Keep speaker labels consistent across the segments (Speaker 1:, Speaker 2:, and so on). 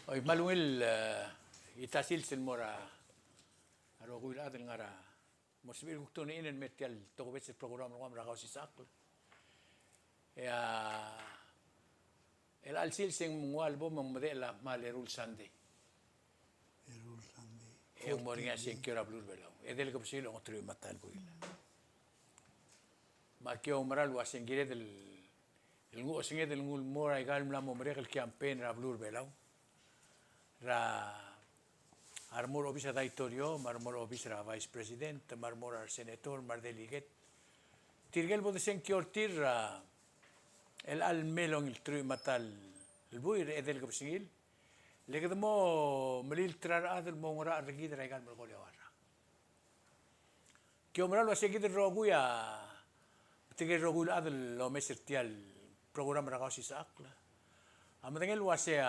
Speaker 1: Oy malungil itasil sin mora aro kuil adel ngara mosbir gukton inen metial to bes program ngam ra si sakl ya el alsil sing mual bo mamre la malerul sande
Speaker 2: Erul Sunday.
Speaker 1: e moringa sin kira blur belau edel ko psil on tru matal kuil ma kyo maral wa singire del el ngu singe del ngul mora igal mla momre el campaign ra blur belau ra armor officer daitorio, marmor officer vice president, marmor senator, mar delegate. Tirgel bo desen kiortir el almelong il tru matal el buir edel gabsingil. Leged mo melil trar adel mo ngora regid regal mo gole wara. Kyo mral wase gid roguya tige rogul adel lo mesertial program ragasi sakla. Amatengel wase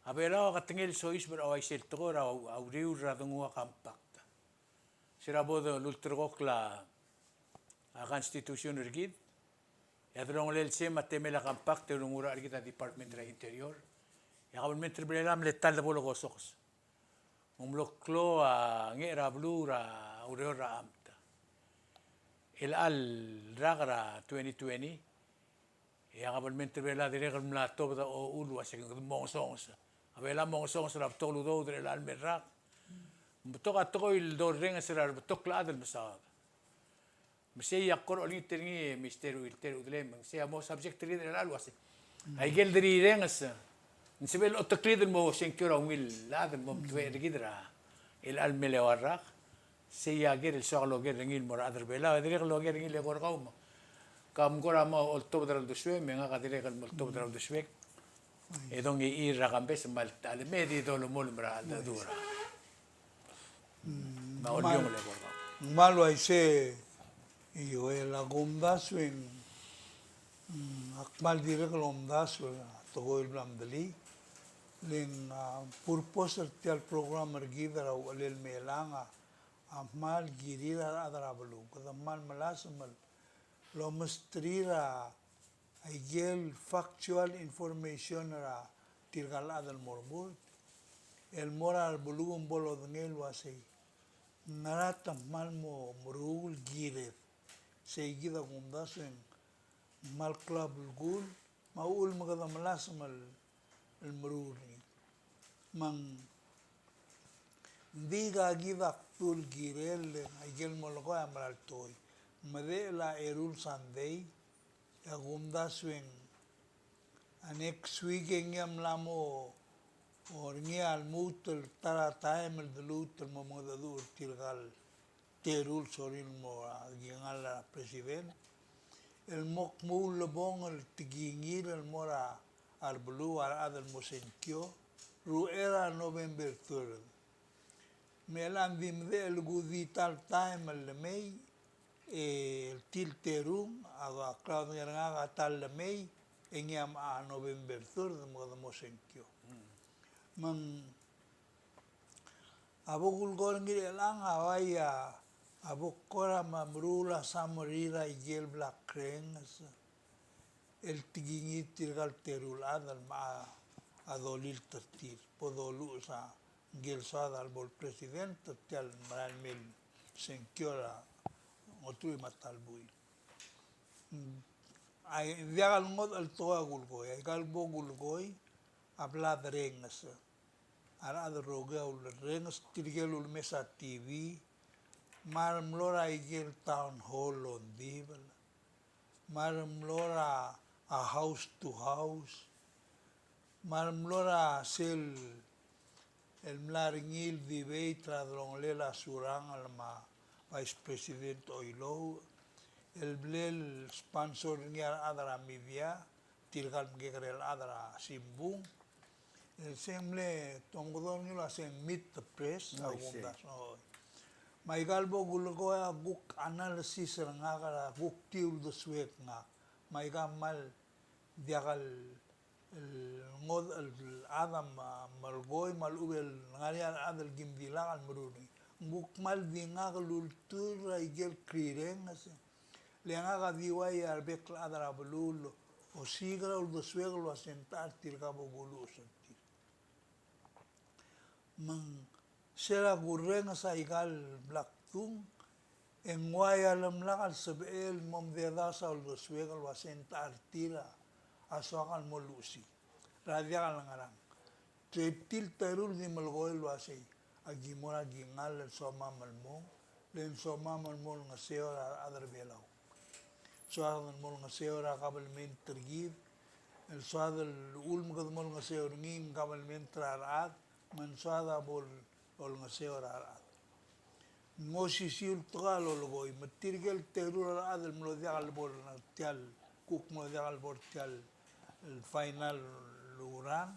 Speaker 1: Abela katengel sois berawai sel togora au riu radungua kampakta. Sirabodo lultrgok la constitution rigid. Ya drong lel se matemela kampakta lungura rigid a department ra interior. Ya government tribunal letal de bolo gosoks. Umloklo a ngera blura aureo ra amta. El al ragra 2020 ya government tribunal direct mlato da o ulu asing monsonsa. Abela mong song sa tolu do dre al merak betok atko il do renga sera betok la adel masad mse yakor oli teringi misteru il teru dle mse amo subject tri dre al wase ay gel dri renga sa nsebel otakli del mo senkura wil la adel mo twe rigidra il al mele warak se ya gel il soglo gel ngil mor adr bela dre lo gel ngil gor gauma kam gora mo olto dral do shwe menga ka dre mo olto dral do shwe edong i ragambes mal al medi dolo mol mra da dura ma oliong le borga
Speaker 2: Malo ay se iyo la gomda swing akmal dire gomda swing togo il blam dali ling purpose tial program ergidra walel melanga amal girira adra bulu kada mal malasamal lo mestrira Aigel factual information ra tirgal adal morbul el moral bulugum bolo dengel wase narata malmo murul gire se gida gumdas en mal club gul maul magada malas mal el murul mang diga gida tul girel aigel molgo amral toy made la erul Sunday agumda swing next week ngam lamo or ngial mutul tara time el dulut el momodadur tirgal terul sorin mo gingal president el mok mul lebong el tigingir el mora al blu al adel mosenkyo ru era November 3rd melan dimde el gudital time el mei el tilterum aga cloud nga tal mei engiam a November 3rd mo mosenkyo mang abogul gol ngir lang awaya abokora mamrula samrira igel black cranes el tigingi tirgal terul adal ma adolil tertir podolu sa gel sadal bol president tel maral mil senkiora otui matalbui ay diagal ngot al toa gulgoy ay galbo gulgoy abla drengas ara droga ul rengas tirgelul mesa TV mar mlora igel town hall on divel mar mlora a house to house mar mlora sel el mlaringil debate tradrong lela surang alma vice president oilo el blel sponsor ngiar adara media tirgal ngegrel adara simbung el semble tongdon ngila sem meet the press agunda so mai galbo gulgo guk analysis ngagara guk tiul do swek nga mai gamal diagal el ngod el adam malgoy malubel ngarian adal gimdilangan meruni guk mal dingaglul tur igel krirengas Leanga diwai arbek adara belul o sigra ul do sweglo asentar tirga bogulu sentir mang sera gureng sa ikal blaktung en waya lam lakal sebel mom veda sa ul swega wasenta artira aswakal molusi radia kal ngarang tretil terul ni malgoil wasei agimora gingal el soma malmo len soma malmo ngaseo adar belau soal malmo ngaseo ra kabel men tergib el soal ul mgadmol ngaseo ngin kabel men trarat man soal bol ol ngaseo rarat ngosi siul tral ol goi matirgel terul adal mlo dial bol tial kuk mlo dial bol tial el final luran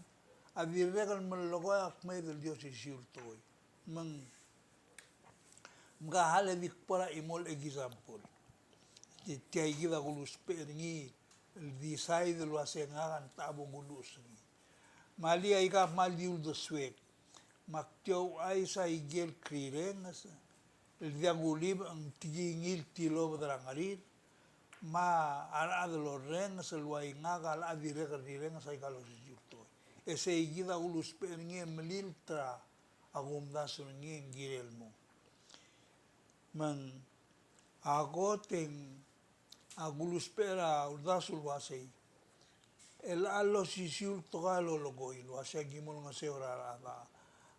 Speaker 2: avirregal mlogo akme del dios siul toy mang mga hale dik para imol example tiai gida gulus perngi el disai del wasengagan tabo gulus ni mali ai ka mali ul do swek maktio ai sa igel krirengas el diagulib ang tigingil tilo badrangarir ma ara de los rengas el waingaga la diregar direngas ai kalos jurto ese igida ulus perngi meliltra agumdas ngi girelmo man agoten agulus pera urdasul wasei el allo sisiul togalo logoi lo ase gimol ngase ora ada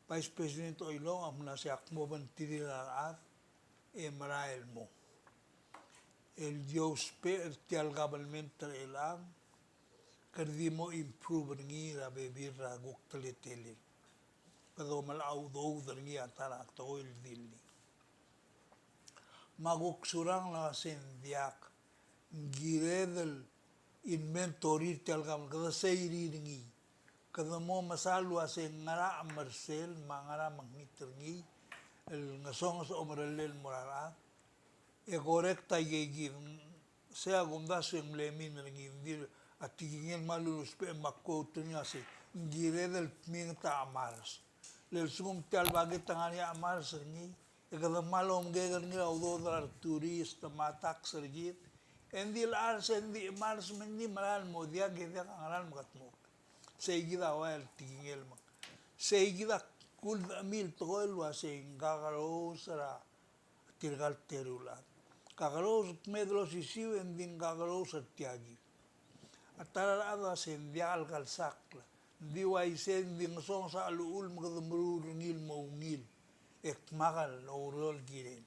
Speaker 2: vice president oilo amna se akmo ban tirira e marael mo el dios per tial government elang kerdimo improve ngi ra bebirra gokteletele kado mal audo ngi antara to el dilli maguk surang la sendiak giredel inventory tial gam kada seiri ngi kada mo masalu ase ngara marcel mangara mangitrngi el ngasong so omrelel morara e correcta yegi se agundas en lemin ngi dir atigingen malulus pe makko tunya se giredel minta amars lel sum tial baget tangani amars ngi e kada malom gegar ngi audo dar turista matak sergit endil ars endi mars mendi maral modia geda ngaral makatmo seguida oel tingel ma seguida kul mil toel wase gagaro sara tirgal terula gagaro medlo sisiu endin gagaro satiagi atara ada sendial gal sakla diwai sending song sa alul magadmru ngil mo ngil ek magal orol giren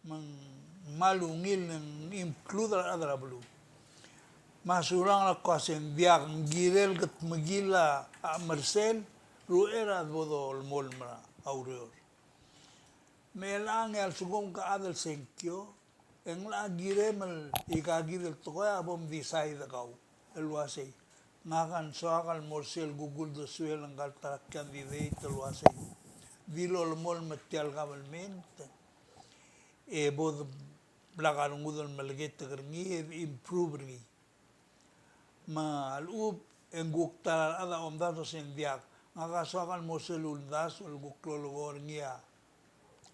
Speaker 2: mang malungil ng include adra blu masurang la kwasen biak girel gat magila a marcel ruera bodol molma aureur melang al sugong ka adal senkyo en la giremel ikagidel toya bom disay da kau elwasay ngakan soakal morsel gugul do suel ang galtarak candidate elwasay dilol mol matial government e bod blagar ngudal malget ngi improve ngi ma alub en gukta ada omdaso sendiak ngaga soakal moselul das ul guklologor ngia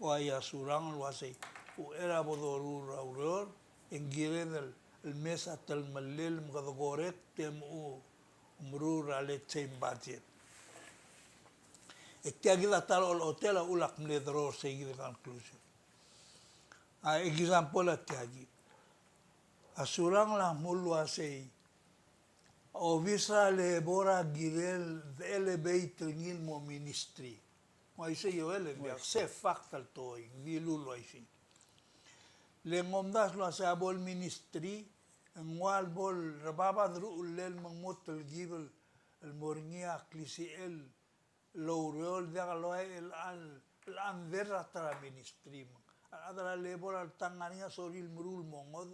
Speaker 2: waya surang wasai u era bodorur auror en giredel el mesa tal malel mgadogorek tem u umrur ale tem budget etiagida tal hotel ulak mledro seguir conclusion a example atiagi asurang la mulwasei ovisa le bora girel elevator ngil mo ministry mo ise yo ele via se factal toy vilul ise le ngomdas lo sa bol ministry ngwal bol rababa dru lel mangmot el gibel el morngia klisi el lorol de el al verra tra ministry adara le bol al tangania soril murul mongod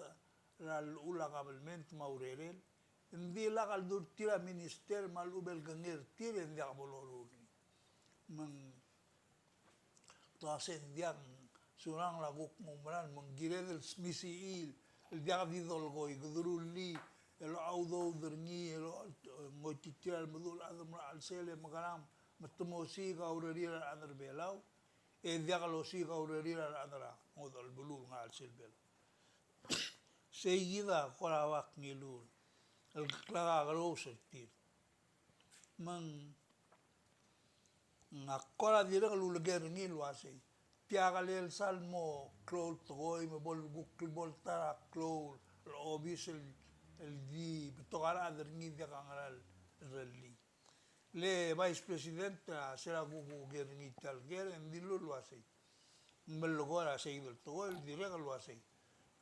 Speaker 2: ral ula government maurerel ndi la kal dur tira minister malubel ganger tire ndi abolorul mang tasen diang surang la guk mumran mangire del smisi el dia vidol goy gudruli el audo derni el ngotitira el mudul adam al sele magaram matmosi ga urerira adar belau e dia galosi ga urerira adara modal bulul ngal silbel seguida korawak ngilul el claga groser tir man Ngakora dira kalulager ni luase. Tiakalel salmo klol toy me bol gukl bol tara klol lo obis el di tokara ader ni dia kangaral rally. Le vice presidente sera gugu ger ni tal ger en dilu luase. Melogora seguido el toy dire luase.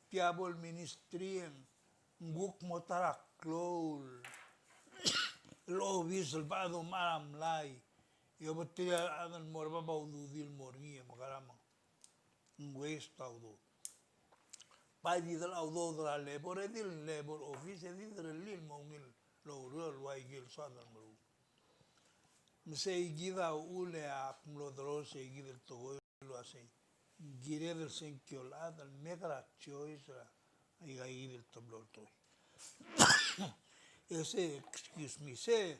Speaker 2: Tiabol ministry en guk motara klol lo obis el bado maram lai. Yo betul adan morba bau dil morgi makarama. Ngwes taudo. Pai di dal audo dal labor edil labor office edil relil maungil lo rual wai gil sadal maru. Mse gida ule a lo dro se gida togo lo ase. Gire del senkiol adal mega choice ai gai del tablo toy. Ese excuse me se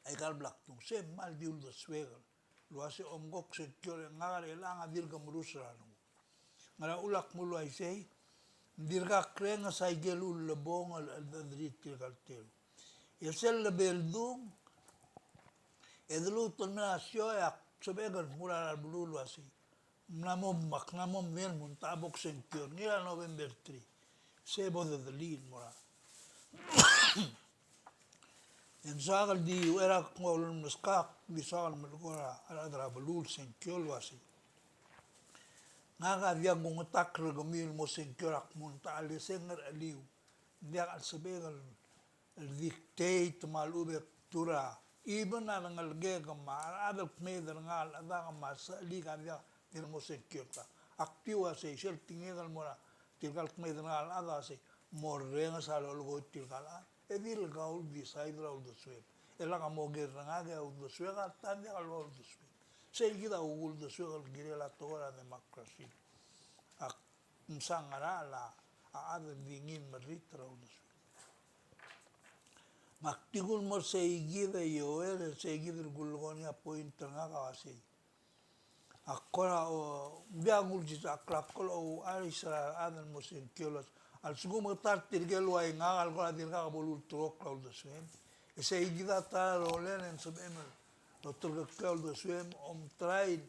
Speaker 2: ai gal black tung se mal diul do swegel. Lo ase omgok senkiol ngagar elanga dil kamrusra no. Ngara ulak mulu ai sei dirga krenga sai gelul le bong al drit kaltel yesel le beldum edlu tonma sio ya sobegal mula al bulu asi namom maknamom men muntabok senkior nila November 3 se bodo de lin mora en sagal di era ngol muskak di sagal melgora ala dra bulu senkior wasi ngaga dia ngungotak regomil mo senkior mun ta ale senger aliu dia al sebegal el dictate malube tura even na ngal ge gamar adal kmeder ngal ada mas liga dia dir mo senkior ta aktiwa se sel tingegal mora tilgal kmeder ngal ada se morrenga salo logo tilgal edil gaul di saidra ul do sweb ela mo ger ngaga ul do swega tande al ul do sweb seguida ul do swega gire la tora democracia ak msangara la ada dingin meritra ul do sweb maktigul mo seguida yo seguida gulgonia point ngaga ase akora o biagul jis aklakol o arisra adan mo senkiolas al sugo tar tirgel wa ngagal ko dirga bolul trok ul do sweb seguida ta rolen en subemel lo turgakal do swem train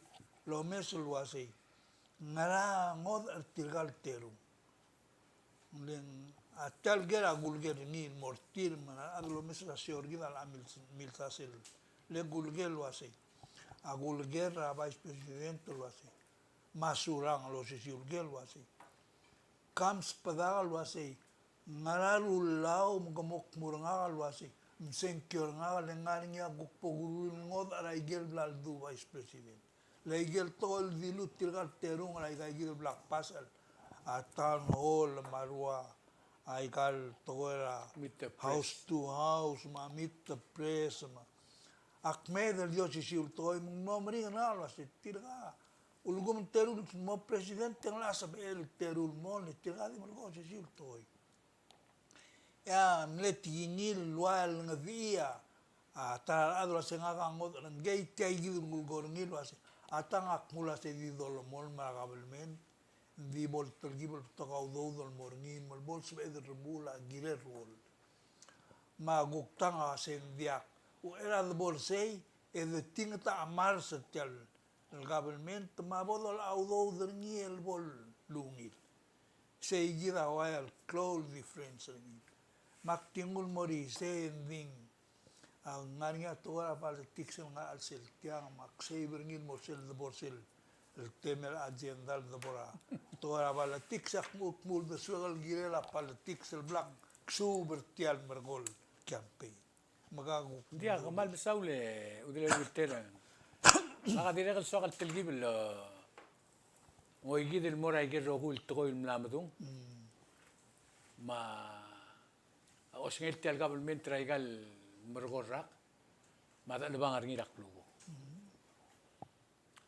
Speaker 2: lo mesul wasi ngara ngod tirgal teru len atal gera gulger ni mortir mana aglo mesul asiorgida la mil sasel le gulgel wasi agulger vice presidente wasi masurang lo sisiulgel wasi kams padagal wasi ngaralu lau mgamok murangal wasi senkior nga lengaringa gukpo gurul ngod aray gel blal du vice president lay gel tol dilu tilgal terung aray gel black pasal atan hall marwa ay gal toera house to house ma meet the press ma akmed el dio siul toy nomri na la se tirga ulgum terul mo presidente la sab el terul mo le tirga di mo siul toy ya mletingil lual ngavia ata adro sengaga ngod ngei tai gil gorngil wase atanga mula se di dolo mol magabelmen di bol tergibol toka do dol morngin mol bol sebe de rebula giler rol ma guktanga sen dia u era de bol sei e de tingta amar setel el gabelmen ma bodol audo derniel bol lungil sei gira wal close difference maktingul mori se ding ang ngania tora politics nga al sel tiang mak saber ngil mo sel de borsel el temer agenda de bora tora politics ak mul de sugal gire la politics el black super tial mergol campaign magagu
Speaker 1: dia kamal besaule udile wiltera aga dire sogal telgib lo ويجي المرة يجي الرجل تقول ملامدون ما أوسنجت قبل من ترى قال مرغورك ما ده نبغى نرجع لكلوه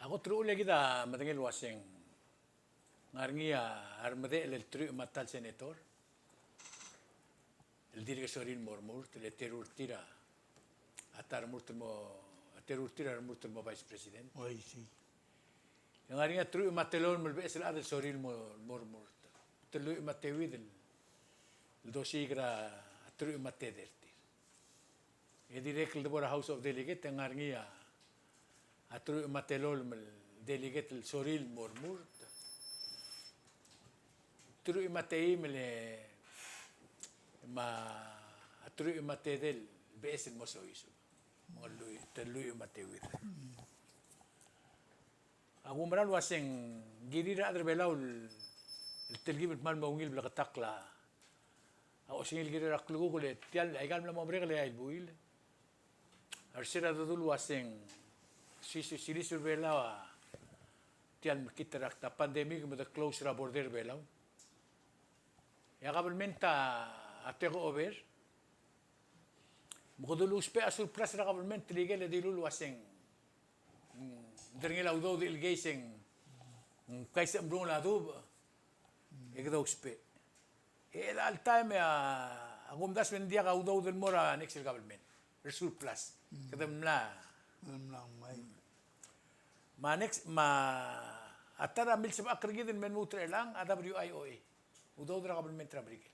Speaker 1: aku terus lagi dah matengel waseng ngarngia armade el tru matal senator el dire sorin mormur le terur tira atar murtmo terur tira murtmo vice president
Speaker 2: oi si
Speaker 1: ngarngia tru matelon mel besel ad sorin mormur telu matewid el dosigra tru matederti e direct le bora house of delegate ngarngia atru matelol delegate el soril mormur tru matei mele ma atru mate del bes mo so iso mga lui telu matewit aku meral waseng girira adre belaul el telgibet mal maungil bla katakla ako singil girira klugo kule tial ay gal mo brega le ay buil arsira dudul waseng silisur belau tial kita rakta pandemik mo close ra border belau ya kabelmenta atego over mo dulu uspe asul pras ra kabelment ligel de dulu waseng dringel audo del geiseng kaisa mbrung la dub egdo uspe el al time agum das vendia audo del mora next government resul plus kadam la
Speaker 2: Lang may.
Speaker 1: ma next ma atara mil sab akrigid men mutre lang AWIOA udo dra government ra brigel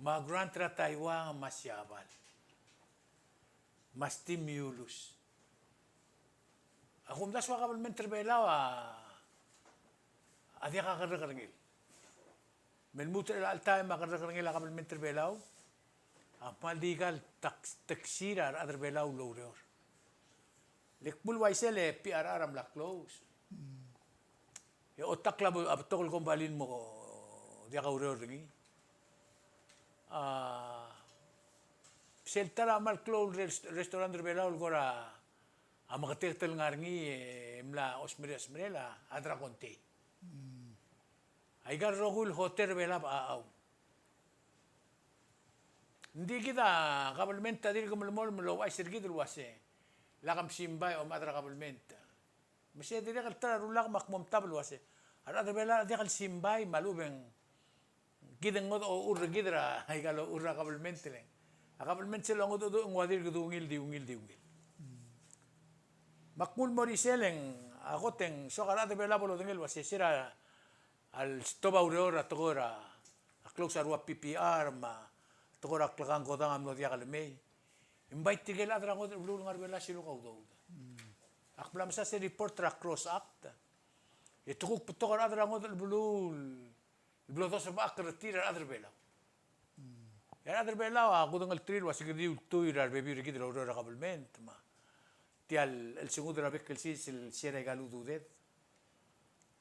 Speaker 1: ma grant ra Taiwan masyabal mas stimulus akum das wa government rebelaw adia ka karangil men mutre al time ma karangil ka government rebelaw apa legal taksira adar belaw lowrer lekbul waisele PRR am la close ya otak la abtol kombalin mo dia ka ureur ringi seltara mal close restaurant belaw gora amakatel ngarngi mla osmrela adra konte ay gar rogul hotel belab aaw hindi kita kabelmenta diri kumulmol mulo ay sirgid ruwase lakam simbay o madra kabelmenta masya diri kal tara rulak makmum tablo wase ara bela diri kal simbay malubeng gideng ngod o ur gidra ay kalo ura kabelmente leng kabelmente sila ngod do ngwadir gudungil diungil makmul moriseleng ako teng so kala bela bolo dengel wase sira al stoba urora togora a close arwa PPR ma tokora klakan ko tang amno dia kalme invite tigel adra ko blue ngar bela silo ka udo akblam sa se report tra cross act itukuk tokor adra ko blue dos ba akretira adra bela ya adra bela ako dang altril was gidi tuira bebi rigid ro ro kabelment ma tial el segundo la vez que el sis el sierra galudo de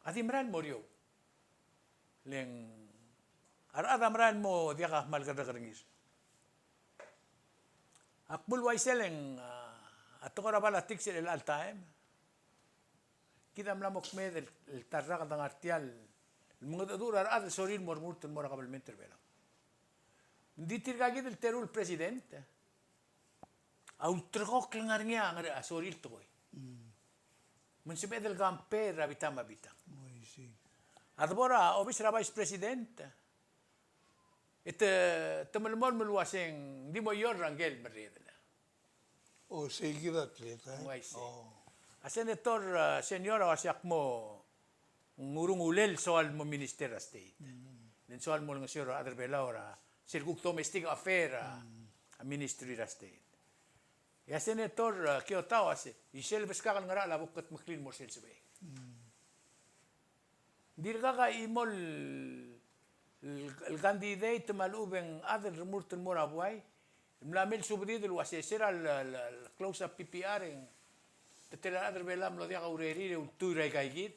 Speaker 1: adimral morio leng adamran mo dia ka mal ka ringis akbul waiseleng atokora bala tixel el al time kita mlamok med el tarra ka artial el mga dura ad sorin mormurt mora kabelmente bela ditir ka gid el terul presidente au trgok ngarngia ngar asoril toy munsibed el gamper rabitama bita
Speaker 2: Muy sí.
Speaker 1: adbora obis ra vice presidente temelmon meluaseng di mo yor rangel meredela
Speaker 2: O seguida atleta.
Speaker 1: Muy sí.
Speaker 2: Oh.
Speaker 1: a senator senyora wasyak mo ngurung ulel soal mo minister state nen soal mo ng siro adre bela ora sirguk domestic affair a ministry ra state ya senator kyotawa se isel beskakan ngara la bukat maklin mo sel sebe dirga ka imol el candidate malubeng adel remurten morabuay mlamel subdid el wasesera el close up PPR en tetela adel belam lo dia ureri un tuira gaigit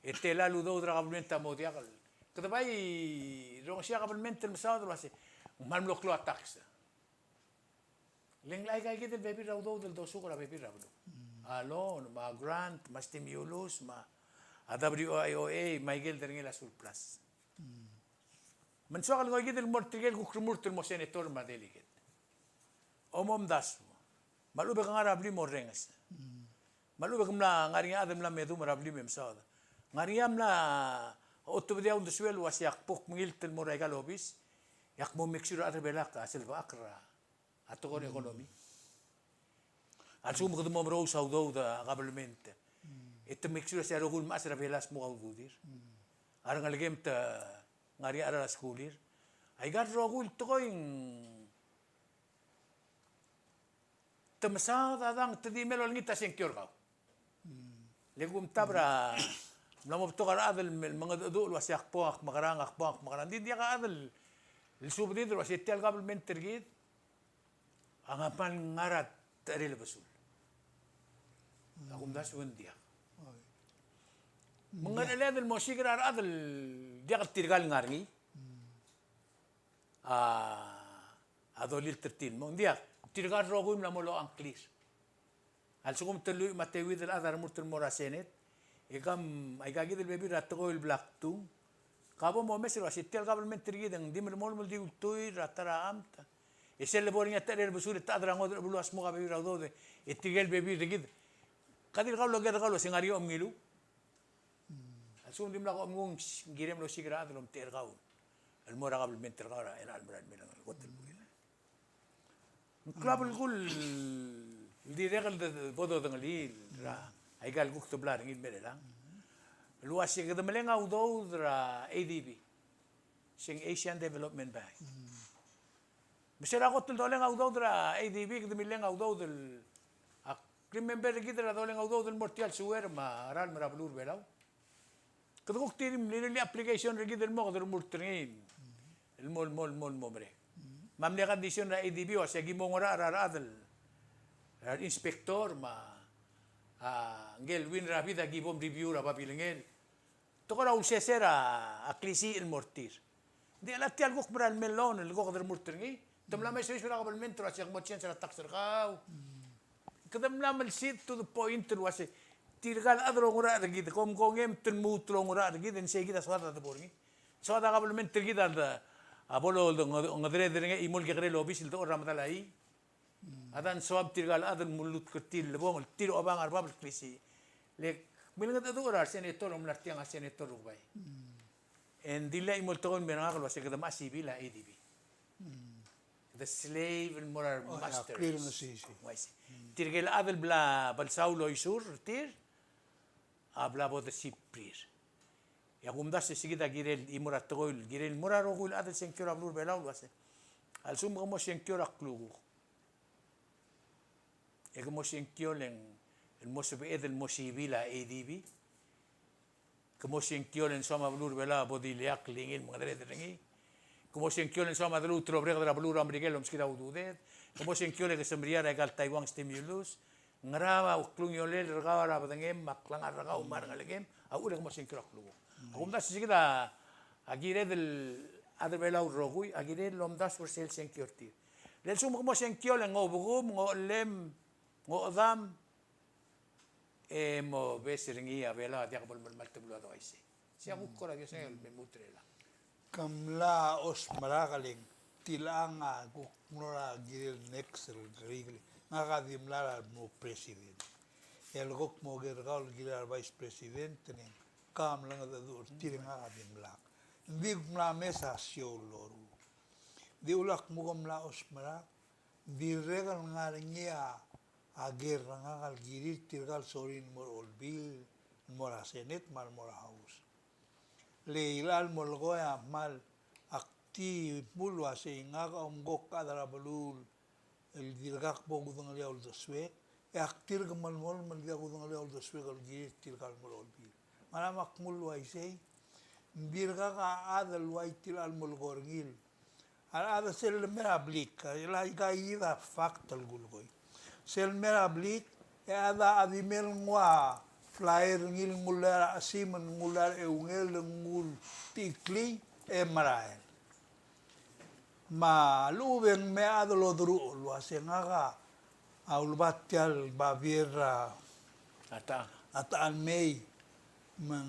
Speaker 1: etela ludo dra gabmenta modiagal kadabay ro sia gabmenta masad wase mal lo klo tax leng lai gaigit el bebi raudo del dosukra bebi rablo alon ma grant ma stimulus ma AWIOA Miguel Dernel Azul Plus mensual ngo gid el mortigel ku krumurtel mo senator ma delegate omom das malube ka ngara bli mo rengas malube kumla ngari adam la medu marabli mem sad ngari am la otobdia und suel wasyak pok mingiltel mo regal obis yak mo mixura atre belaka selva akra atogor economy asum ko mo bro saudo da government ito mixura sa rogul mas ravelas mo audir arang algem ta ngari ara schoolir ay gar rogul to koing Temasa dadang tadi melol ngita sengkior kau. Legum tabra lamo tokar adel mga do wasiak poak makarang di dia ka adel lisub di wasi tel kabel mentergit angapan ngarat taril basul. Akum das wendia. Mengenai adel musik adel dia ketirgal ngarngi. Adolil tertin mo dia tirgar rogum la molo angklis. Al sugum telu matewi del adar murtel morasenet. Ikam ay gagi del bebi ratgo il blaktung. Kabo mo mesir wasitel kabel mentergi deng dimel mol di utui ratara amta. Esel le boringa terer busuri ta adra ngod bulu asmo kabe rado de etigel bebi regid. Kadir kau loger kau singario omngilu. Al sugum dim la ko omngung girem lo sigra adlom ter kau. Al mora kabel menter kau ra el albrad melang hotel buila. Klab kul di regal de bodo dengali ra ay gal guk toblar ngin merelang. Luas ye de melenga udo ra ADB. Sing Asian Development Bank. Misera ko tul dolenga udo ra ADB de melenga udo del remember gidra dolenga udo del mortial suer ma ral mera blur belau. Kaduk tirim ni application regi del mo del murtrin. El mol momre. Mamle kondisyon na ADB o sige mo ngora adel. Inspektor ma ngel win rapida gibom review ra pabilengel. To ra ulsesera aklisi el mortir. Di alati algo kbra el melon el go del mortir ngi. Tamla may swiss ra kabal mentro asya mo chance ra taxer kaw. Kadam lam el sit to the point was tirgal adro ngora regi kom kongem tun mutlo ngora regi den segi da swada da borngi. Swada kabal mentro gi da abolo ngadre denge imol gegre lobis il to ramadala ai adan soab tirgal adan mulut ketil lebong tiro abang arbab krisi le milingat adu orar senator om lartiang senator rubai en dilla imol to on menang lo se kedama sibila ADB the slave and moral master tirgal adal bla balsaulo isur tir abla bod siprir. Ya kumdas sigida girel imurat togol girel murarogul adel senkura blur belau wase al sum como senkura klugu e como senkiolen el mosbe edel mosibila ADB como senkiolen soma blur bela bodiliak lingil madre de ringi como senkiolen soma delu trobreg de la blur amrigel omskida ududet como senkiolen que sembriara egal taiwan stimulus ngrava uklungyolel regawara badengem maklang aragau marngalegem aure como senkura klugu. Agumdas sigida agire del adrela urogui agire lomdas for sel senkiorti. Del sum como senkiol ngo bugum ngo lem ngo dam mo beseringi avela dia bol mal teblo do aise. Sia bukora dia sel me mutrela.
Speaker 2: Kamla os maragaling tilanga guknora giril next rigli. Ngaga dimlara mo president. El gok mo gergal gilar vice president ni kam lang da dur tiringa adim lak di mla mesa sio loru di ulak mugom la osmara di regal ngaringia ager rangal giri tirgal sorin mor olbil mora senet mal mora haus leilal molgoya mal akti mulwa se ngaga omgok kadara balul el dirgak bogudang liaul doswe aktir gamal mol mal dia gudang liaul doswe gal giri tirgal mor olbil mana makmul waisei birga ka adal waitil al mulgorgil ada sel mera blik la ida fact al gulgoy sel mera blik ada adimel ngwa flyer ngil ngular asiman ngular eungel ngul tikli emrael ma luben me adalo dru lo asengaga aulbatial baviera ata al mei man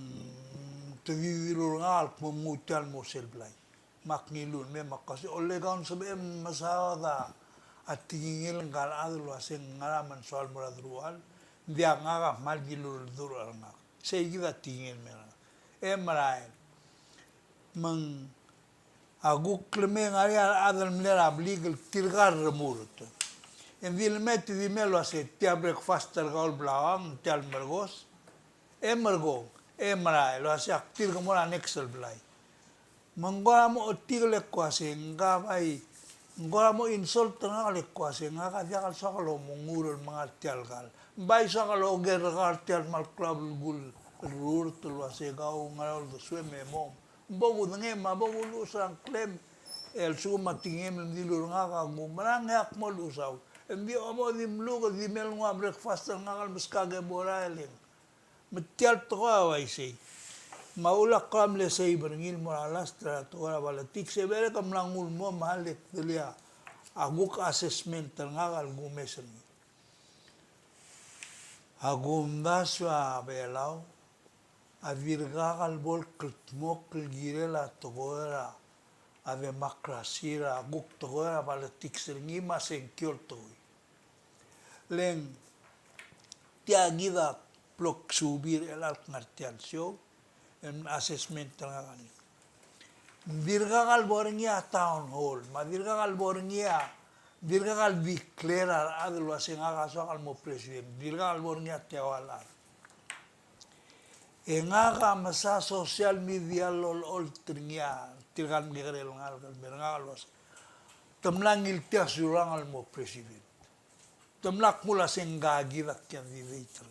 Speaker 2: tuwiru ngal pumutal mo selblay maknilun me makasi olegan sabe masada atingil ngal adlo asen ngaraman soal muradrual dia ngaga malgilul dural ngak segiga tingil mera emrael man aguk kleme ngari adal mlera bligel tirgar remurut en vilmet di melo ase tia breakfast tergol blawang tial mergos emergo emra lo ase aktir como la nexel blai mangora mo otigle ko ase ngabai Ngora mo insult nga kalikwase nga kadya kal sa kalo mungurol mga tialgal. Bay sa kalo ger kal tial mal club gul rur tulwa se gao ngaral do sweme mom. Bogu nge ma bogu lusang klem el su matingem dilur nga ka gumrang yak mo lusaw. Endi omo di mlugo di mel nga breakfast nga kal muskage boraling. Metial to ay say. Maulak kam le say berngil moralas tra to wala tik se bere kam langul mo mahalik delia aguk assessment nga kal gumesen agumda swa belau avirga kal bol kutmok gire la togora a demokrasi ra aguk togora wala tik sergi masen kyol to leng tiagida plok subir elal ngartian show en assessment nga kali. Dirga kal borngia town hall, ma dirga kal borngia, dirga kal declare adul wasinga kaso kal mo president, dirga kal borngia tewalar. Enga ka masa social media ol tringia, tirgan digrel ngal kal berga kal was. Temlang iltia surang al mo president. Temlak mula senggagi dakyan viveiter.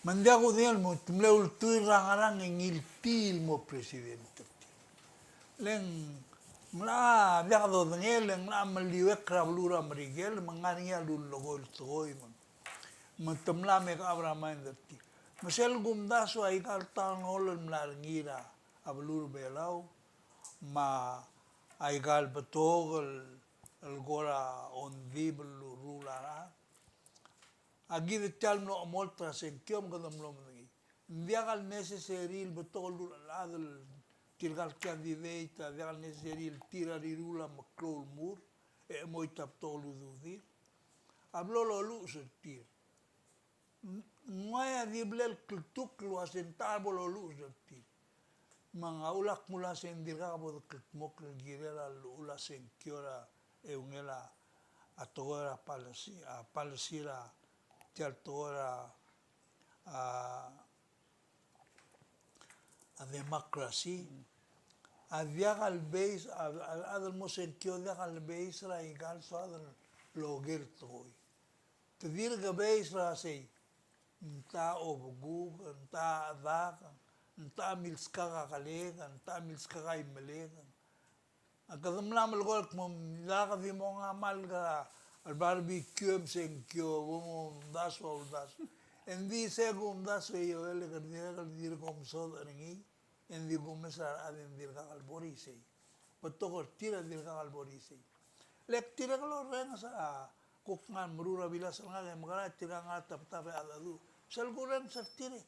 Speaker 2: Mandia ko din mo tumle ultuir rangarang ngiltil mo presidente. Leng mla dia do ngel leng la maliwek rablura marigel mangania lul logol toy man. Mantamla me ka abrama indati. Masel gumda so ay kaltan hol mlar ngira ablur belau ma ay gal betogel el gora on vibel rulara agi de tal no moltra sen kiom gadam lo ngi diagal necessary betol ladel tirgal candidate diagal necessary tira rirula maklol mur e moitap tolu dudi ablo lo lu setir ngoya diblel kultuk lu asentar bolo lu setir manga ulak mula sen dirga bod mok girela ula sen kiora e ungela atogora palesira tialtora a democracy a diagal base adal mo sentio diagal base ra igal so adal logel toy te dirga base ra sei nta obgug nta adak nta milska kalega nta milska imelega akadam lam gol mom laga vi mo ngamal ga al barbecue sen kyo mo das o das en di segum das yo ele ga dir kom so ngi en di gomesar aden dir ga al borise potogor tira dir ga al borise lek tira lo ren sa kokman murura bilas nga magara tira nga tap tap adu sel guren sa tire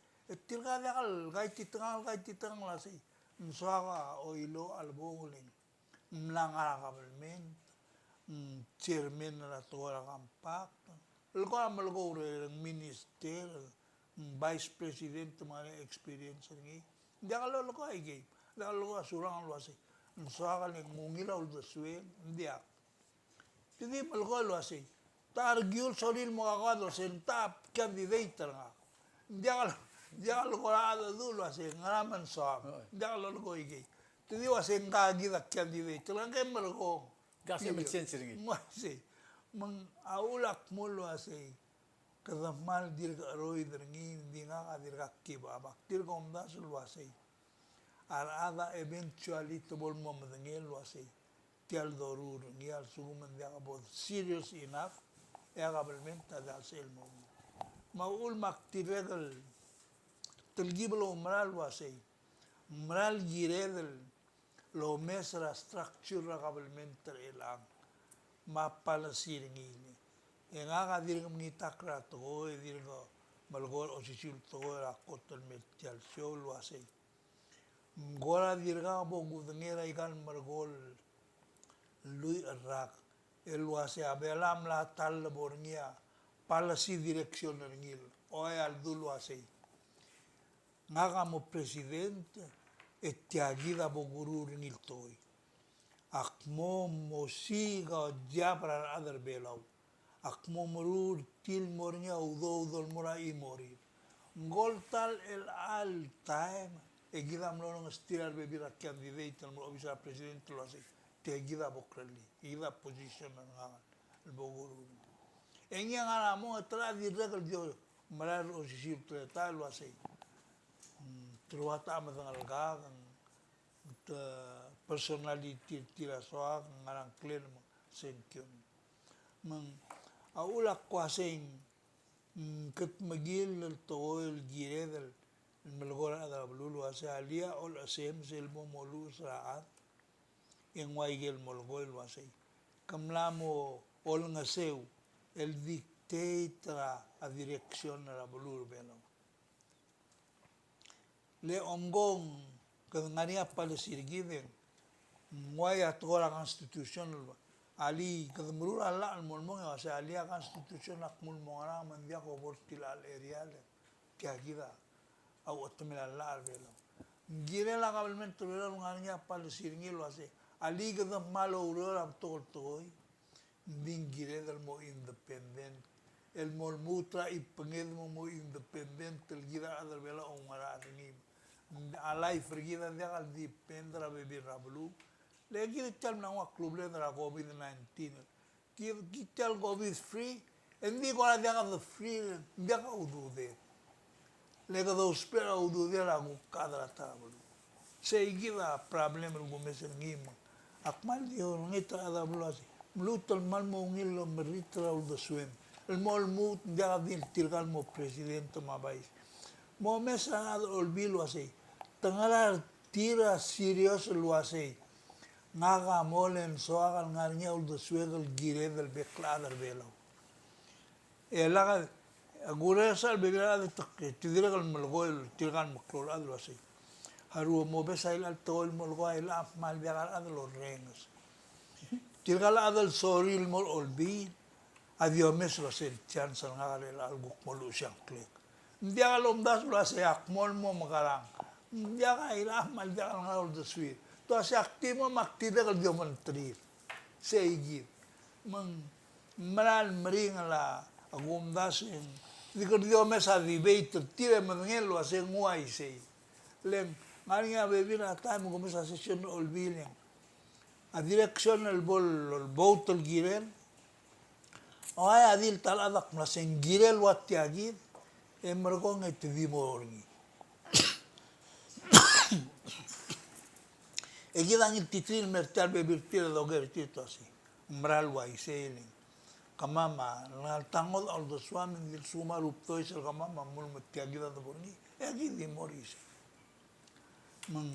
Speaker 2: tira ga al gai titang la sei nsoga oilo al bowling mlanga kabelmen chairman na tora kampak lko amal go minister vice president mga experience ngi dia kalau lko ay game dia lo asurang lo ase nsoga le ngungila ul doswe dia tidi malko lo ase targiul solil mo agado sentap candidate nga dia lo ada dulu ase ngaraman so dia lo go ige tidi wasen kagi da candidate lang kay malko
Speaker 1: Kasi magsense rin.
Speaker 2: Masi mang aulak mulo ase kadamal dir roy dringi dinga dir kiba bak dir komda sul wase ada eventually to bol mo madangel wase tial dorur ngial suguman dia about serious enough erabelmente da sel mo maul mak tiregal telgiblo umral wase umral giredel lo mesra structure kabelmente elang mapalasir ngini enga ka dir ngi takra to dir go malgol o sisul to ra kotol metial show lo ase gora dir ga bo gudngera ikan malgol lui rak el ase abelam la tal borngia palasi direction ngil o al dulu ase ngaga mo presidente etiagida bogurur ngil toy akmo mosiga jabra adar belau akmo murur til mornya udo mora imori ngoltal el al time egida mlorong stirar bebira candidate al mo bisa president lo ase te gida bokrali gida position nga boguru engi nga mo tra di regal dio malar o sisir treta lo asay truata amadang alga personality tira soa ngarang clear mo senkyon mang aulak kwasing ket magil el toil giredel melgora ada blulu asa alia ol asem sel mo molu saat yang waigel molgol wasay kamlamo ol ngaseu el dictate a dirección la blulu belo le omgong kadangania pala sirgiden ngway at ora constitution ali kadamuru ala almolmong asa ali a constitution akmul mongara mandia ko bortilal area le tiagida au atmela belo gire la government tolera ngania pala sirngil wase ali kadam malo ura toy dingire del mo independent el molmutra ipenged mo independent el gira adal bela ongara ni alai frigida dia al dipendra bebi rablu legi tal na wa club le na covid-19 ki tal covid free endi gora dia the free dia ka udu de le ga do spera udu de la kadra tablu sei gida problem ru mesen ngima akmal dio ngita ada blu Mlutal mal mo ngil lo meritra o da suem. El mol mut dia din tilgal mo presidente mabais. Mo mesa olbil wase. Tangala tira serious lo wase. Ngaga molen soagal ngarnya o da suegel gire del bekladar belo. Elaga agure sal bebela de takke tidirgal malgol tilgal maklol ad wase. Haru mo besa il tol molgo il af mal biagal ad lo rengas. Tirgala adal soril mol olbi adio mes lo sen chance ngale algo molu shankle ndia galom das lo ase akmol mo magarang ndia ga ila mal dia ngal de sui to ase aktimo maktide gal dio mentri seigi mang maral mring la agum das en digo dio mes a debate tire mangel lo ase nguai sei lem ngaringa bebina time go mes a session olbi a direction el vote el girel o ay adil tal adak nasen girel wat tiagid emergong et vimorgi egidang titril mertal bebirtil doger titasi mral wa iselin kamama nal tangol al do swam dil suma rupto isel kamama mul metiagida do boni egid vimoris mang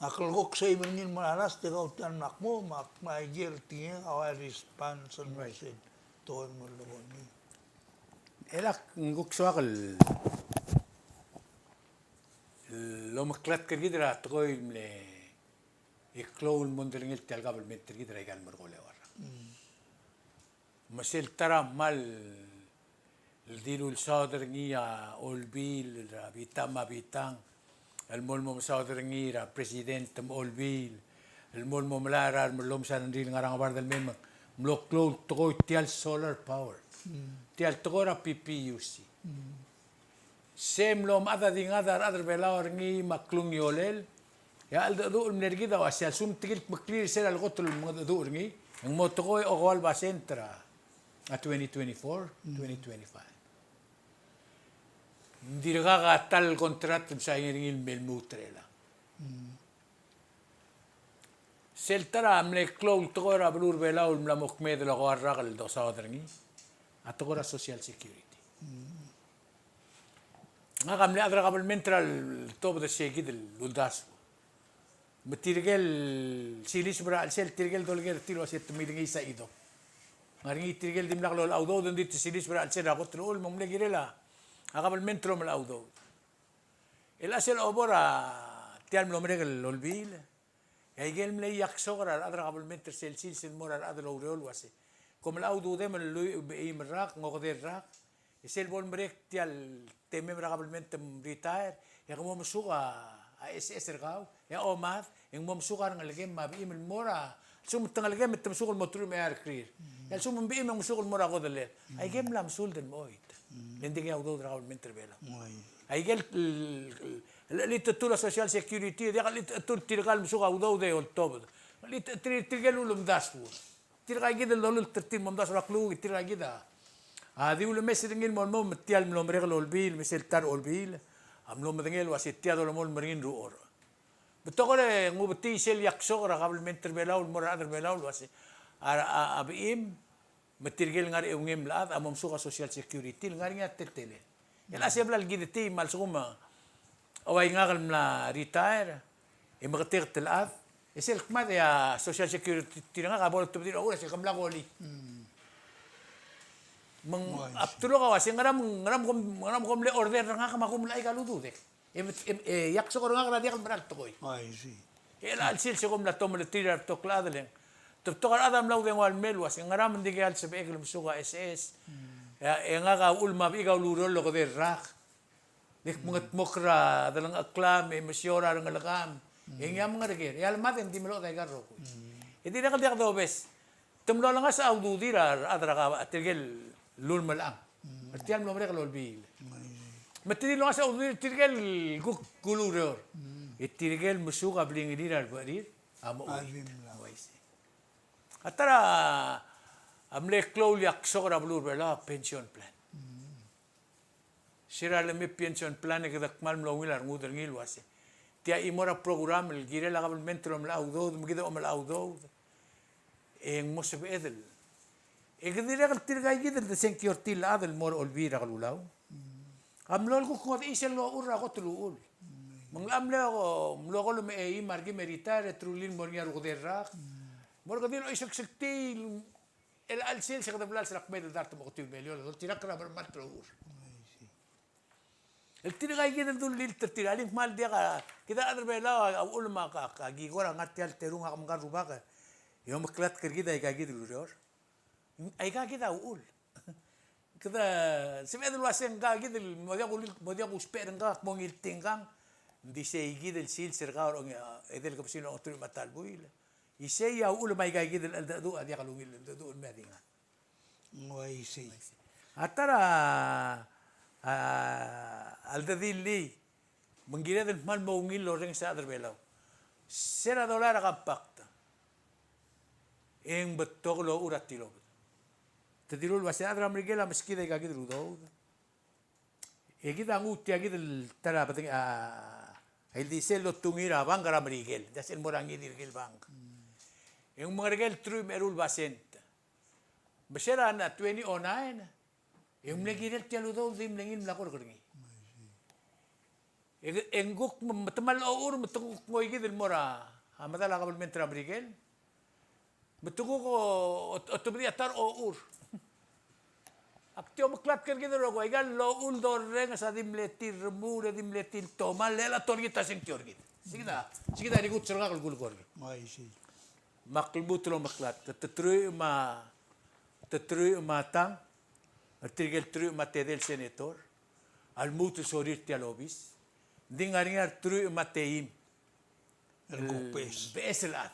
Speaker 2: akal gok say mengin malas te kau tan makmo mak maigir tinge awal response message to mo ni
Speaker 1: elak nguk soakal lo maklat kergidra toy mle iklol mondering el government kergidra igan mergole wara masel tara mal الدين الصادر نيا أولبيل بيتام بيتان المولمو مساودر نيرا بريسيدنت أولبيل المولمو ملارا المولم ساندين نgarang bar del mem mlok klo to tial solar power tial tora PPUC semlom ada dingada adar belawar ngi maklung yolel ya al do mnergida wasal sum tigil maklir sel al gotol do ngi ng motokoy ogwal ba sentra a 2024 2025 Dirgaga tal contrato sa ingil melmutrela. Seltara amle klol togora blur belaul mla mokmed lo garragal do saudrengi. Atogora social security. Nga kamle adra kabel mentral top de segid luldas. Betirgel silis bra sel tirgel dolger tilo set milingi sa ido. Ngaringi tirgel dimlak lol audo dondit silis bra sel akot lol momle girela. Akabel mentro mal audo. El asel obora tial mlomre el olbil. Eigel mle yaksogra adra kabel mentr sel sil moral adra aureol wase. Como el audo dem el imrak ngoder rak. Esel bol mrek tial temem kabel mentr retire. Ya como msuga es ergau. Ya omad en mom sugar ng legem mabim el mora. Sum tangal legem met msugol motul me arkrir. Ya sum bim msugol mora godel. Eigem lam sul den moit. Lendi que audo dragol menterbela. Aí gel li tutula social security dia li tutul tirgal musuga audo de oltob. tirgal ulum dasbu. Tirga gida lolul tertim mom das raklu tirga gida. Di ulum mesir ngil mom mom tial mlom regel olbil mesir tar olbil. Amlom dengel wasitia do mol merin ruor. Betokore ngubti sel yakso ra kabel menter belaul mora adar belaul wasi. Abim metirgel ngari ungem laat amom suka social security ngari nga tetele. Ela sebla gida ti mal suma. Away ngagal mla retire. Imagtir telat. Esel kmad ya social security nga kabol tubdir ora sel kamla goli. Meng aptulo ka wasi ngaram kom le order nga kamakum la ikaludu de. Yak so nga kada diak berak to koy.
Speaker 2: Ay, si.
Speaker 1: Ela alsil se kom la tom le tirar to kladelen. Tokar adam law den wal mel wasi ngaram digal se bekel musuga SS. Nga ka ulma bigaw lurol lo ko de rak. Dik mungat mokra dalang aklam emisyora ng alakam. Yang mga regir, yal maten di melo tay garro ko. Iti na kadiak do bes. Tumlo lang sa audu dira adra ka tirgel lul malang. Artian mo mereka lolbil. Matiri lang sa audu tirgel guluror. Itirgel musuka bling dira barir amo. Atara amle klol yak sokra blur bela pension plan. Sira le me pension plan ke dak mal mlo wilar ngudel ngil wase. Tia imora program el gire la gabel mentro mla audo mgido mla audo en mosbe edel e gidire gal tirga gidel de sen kiortil adel mor olvira galulaw amlo ko ko isel lo urra ko tulul mang amle ko mlo ko me e margi meritare trulin monia ro derra mor ko dilo isek sektil el alsel se gadbla se rakmed dart mo kotil melio lo tirakra ber matro El tirga gida dul lil tertira link mal dia kita adar bela aul ma ka gigora ngati al terunga kam garuba ka yom klat kergida ay gida luror ay gida ul kada se medul wasen gida modia gusper nga mongil tingang dice gida el sil serga edel kapsino otro matal buil y se ya ul ma gida el dadu adia kalungil el dadu medinga
Speaker 2: Ngoy si.
Speaker 1: Atara al dadili mengira del mal maungil lo reng sa adar belaw sera dolar agapakta en betok lo uratilo tadilo wasa adra mrigela meskida gagid rudo e kita nguti agid el tara pating el dice lo tungira bangara mrigel das el morangi dirgil bang en mrigel tru merul basent besera na 2009 yung nagigil tiya ludo, dim langin lakor keringi. Enguk matamal or matunguk mo igid mora. Amadala kabal mentra brigel. Matunguk ko otobri atar o ur. Aktyo maklat kan gid ro ko igal lo ul do reng sa dimletir mure dimletir tomal lela torgita sing tiorgit. Sige da ni gutsur nga kalgul ko.
Speaker 2: Ay, si.
Speaker 1: Maklbutro maklat tetru matang Artigel tru mate del senator, al mutu sorir tialobis, dingaringar tru mateim,
Speaker 2: El gupes.
Speaker 1: beselat.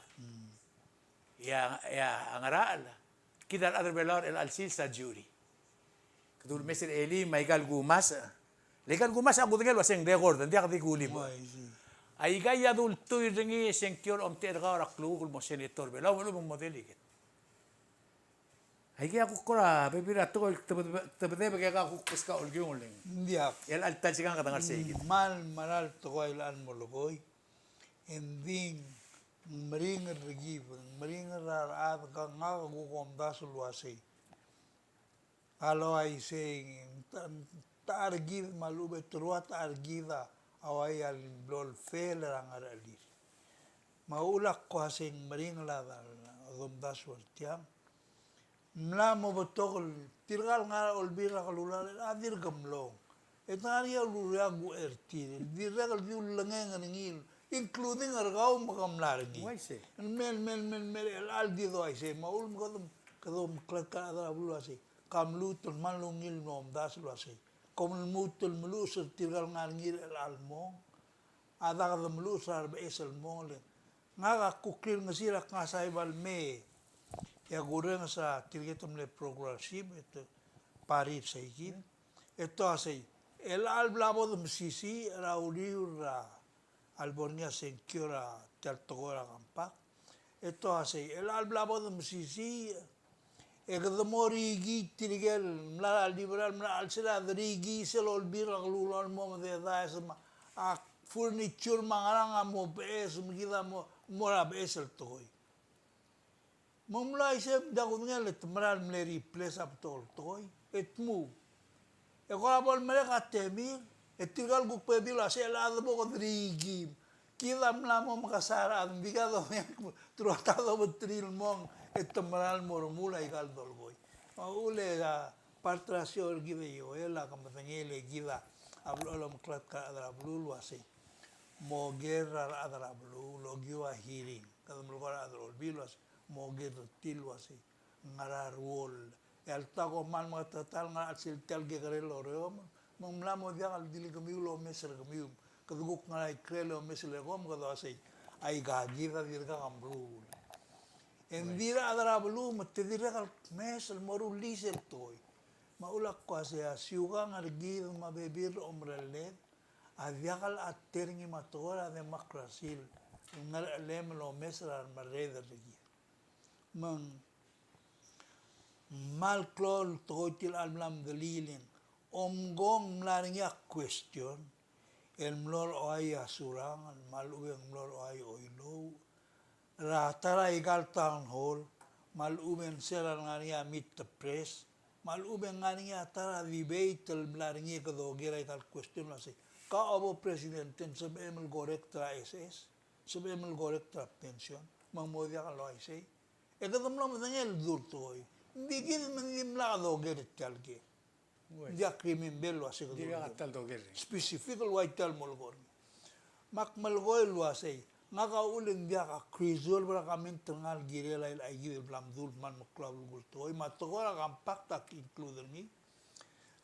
Speaker 1: Ya angaral, kidal adar belar el alsil sa jury. Kadul mesir eli maigal gumas, legal gumas ang gudengel waseng record, hindi ka diguli mo.
Speaker 2: Ay, si.
Speaker 1: Ay gaya dul tuy ringi sengkior om terga raklugul mo senator belaw wala mong modeligit. Ay kaya kukura, bebira to tabade kaya kukus ka olgyong ling.
Speaker 2: Hindi ako.
Speaker 1: El altan sigang katangar sa igit.
Speaker 2: Mal maral to ko ilan mo loboy. Ending maring regib, maring rarat ka nga gukom dasul wasi. Alo ay saying taargid malube turwa taargida away al blol fel ang aralir. Maulak ko hasing maring la dom dasul tiang. Mla mo betul tirgal nga olbira kalulal adir gamlo etari aluria gu ertir dirgal di ulangeng ngil including argaw makamlargi mel el al di do aise maul kadom klaka ada bulu ase kamlutul malungil nom das lu ase kom mutul mulus tirgal nga ngil el almo ada kadom mulus ar besel mole nga kukil ngasira nga saibal me ya gureng sa tirgetum le progressive ito parit sa ikin ito asay el alblamo dum sisi rauliur albornia sencura tertogora campa Ito kasi, el alblabo ng musisi, mo rigi tirigel, mla liberal mla al sila rigi selol birang lulon mo madeda sama a furniture mangarang mo pes mgida mo mora besel toy. Mumla isem dagun ngel et mral mle replace up tol toy et mu. E kola bol mle katemir et tirgal guk pebila sela ado bo rigi. Kila mla mo makasara ang bigado truatado mo tril mong et mral mo mula igal dolgoy. Maule la partrasyon give yo ela kamatangele giva ablo lo mklat ka adra blulu ase. Mo guerra adra blulu lo giwa healing. Kada mlugora adra bilu ase. Mo guerra tilu ase. Ngara ruol. El tago man matatal nga asil tel gegarelo reom. Mamla mo diakal dili kamiu lo meser kamiu. Kaduguk nga ikrelo meser legom kada ase. Ay gagiva virga kamblulu. Endira adara belu matedira kal mes el moru lisel toy. Maulak ko asya siuga ngargi mabebir omrelet. Aviakal ateringi matora de makrasil. Ngar lem lo mesra marreder lagi. Mang malklol toitil almlam delilin. Omgong mlaringa question. El mlor oay asurang, malubeng mlor oay oilo. Ratara igal town hall, maluben sera ngania meet the press, maluben ngania tara debate el blaringi kadogira igal question lasi. Ka abo presidenten sabi emel gorektra SS, sabi emel gorektra pension, mangmodia ka lo ay e kadam lang matangel durtoy. Bigil mandim la kadogira talge. Dia krimen bello asi
Speaker 1: Dia katal doger.
Speaker 2: specific white tel molgor. Mak malgoy lo asi. Ngaka uling dia ka krizol bra kamin tengal girela il ay gil blam dul man maklaw gulto. Ma togora kampak tak include ni.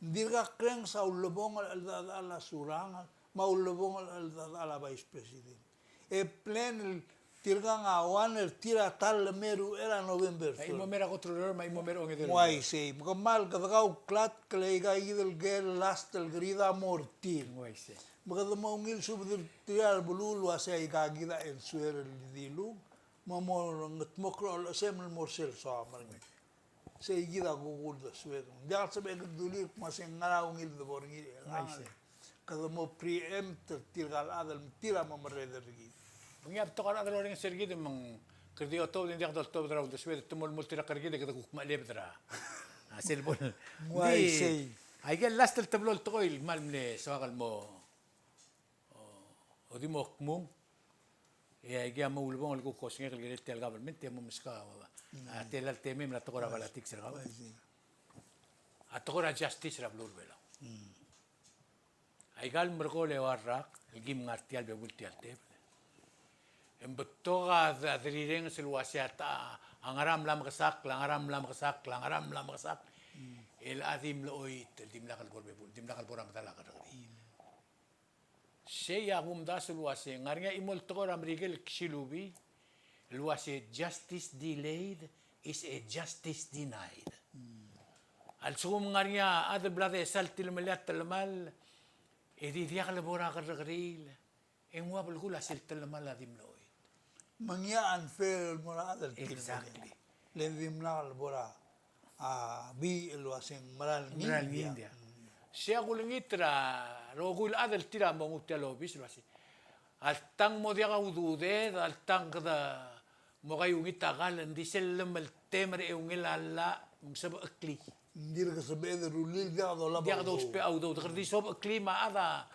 Speaker 2: Dirga kreng sa ulobong ala surang ma ulobong ala vice president. E plan tirga ngawan el tira tal meru era November.
Speaker 1: Ay mo mera controller, may mo mera ngedel.
Speaker 2: Why say, kamal kadagaw klat kalayga gidel gel last el grida mortir.
Speaker 1: Why say.
Speaker 2: Maganda maungil subir tiar bululu asa ikagida en suer el dilu. Mamor ngat mokro semel morsel sa marngi. Se igida gugul da suer. Dia sabe duli maseng ngara ungil da borngi. Kada mo preempt tirgal adal tira mamreder gi.
Speaker 1: Mengap tokar adal orang sergi de mang kerdi oto din dia kadal to dra de suer tumol multira kergi de kada kukma lebdra. Asil bol.
Speaker 2: Why say.
Speaker 1: Ay gel last el tablol toil malmne sawal mo. Odi mo kmung. Ya gya mo ulbong algo kosnge kal gelet tel government te mo miska. Atel al temem la tokora balatik sir gawa. Atokora justice ra blur bela. Ay gal mergo le warrak el gim ngartial be bultial te. Embetoga adrireng selwasiata angaram lam kasak, langaram lam kasak, langaram lam kasak. El adim lo oit, el dim lakal gorbe bul, dim lakal boram talaka dagri. Siya humda selwasi ngarnya imol tokor amrigel ksilubi. Luwasi justice delayed is a justice denied. Al sum ngarnya ad blade saltil melat talmal edi dia kal bora kargril. Engwa bulgula sil talmal adim lo.
Speaker 2: Mangya unfair mora adal
Speaker 1: Exactly.
Speaker 2: Lendim na albora bi elwaseng maral
Speaker 1: India. Siya kulingitra rogul adal tira mo ngutelo biswasi. Al tang mo dia udude al tang kada mo kayo ngitagal hindi sila maltemer e ungilala sab akli.
Speaker 2: Ndir ka sabi da rulil dia do labo.
Speaker 1: Dia kada uspe audo kada sob klima ada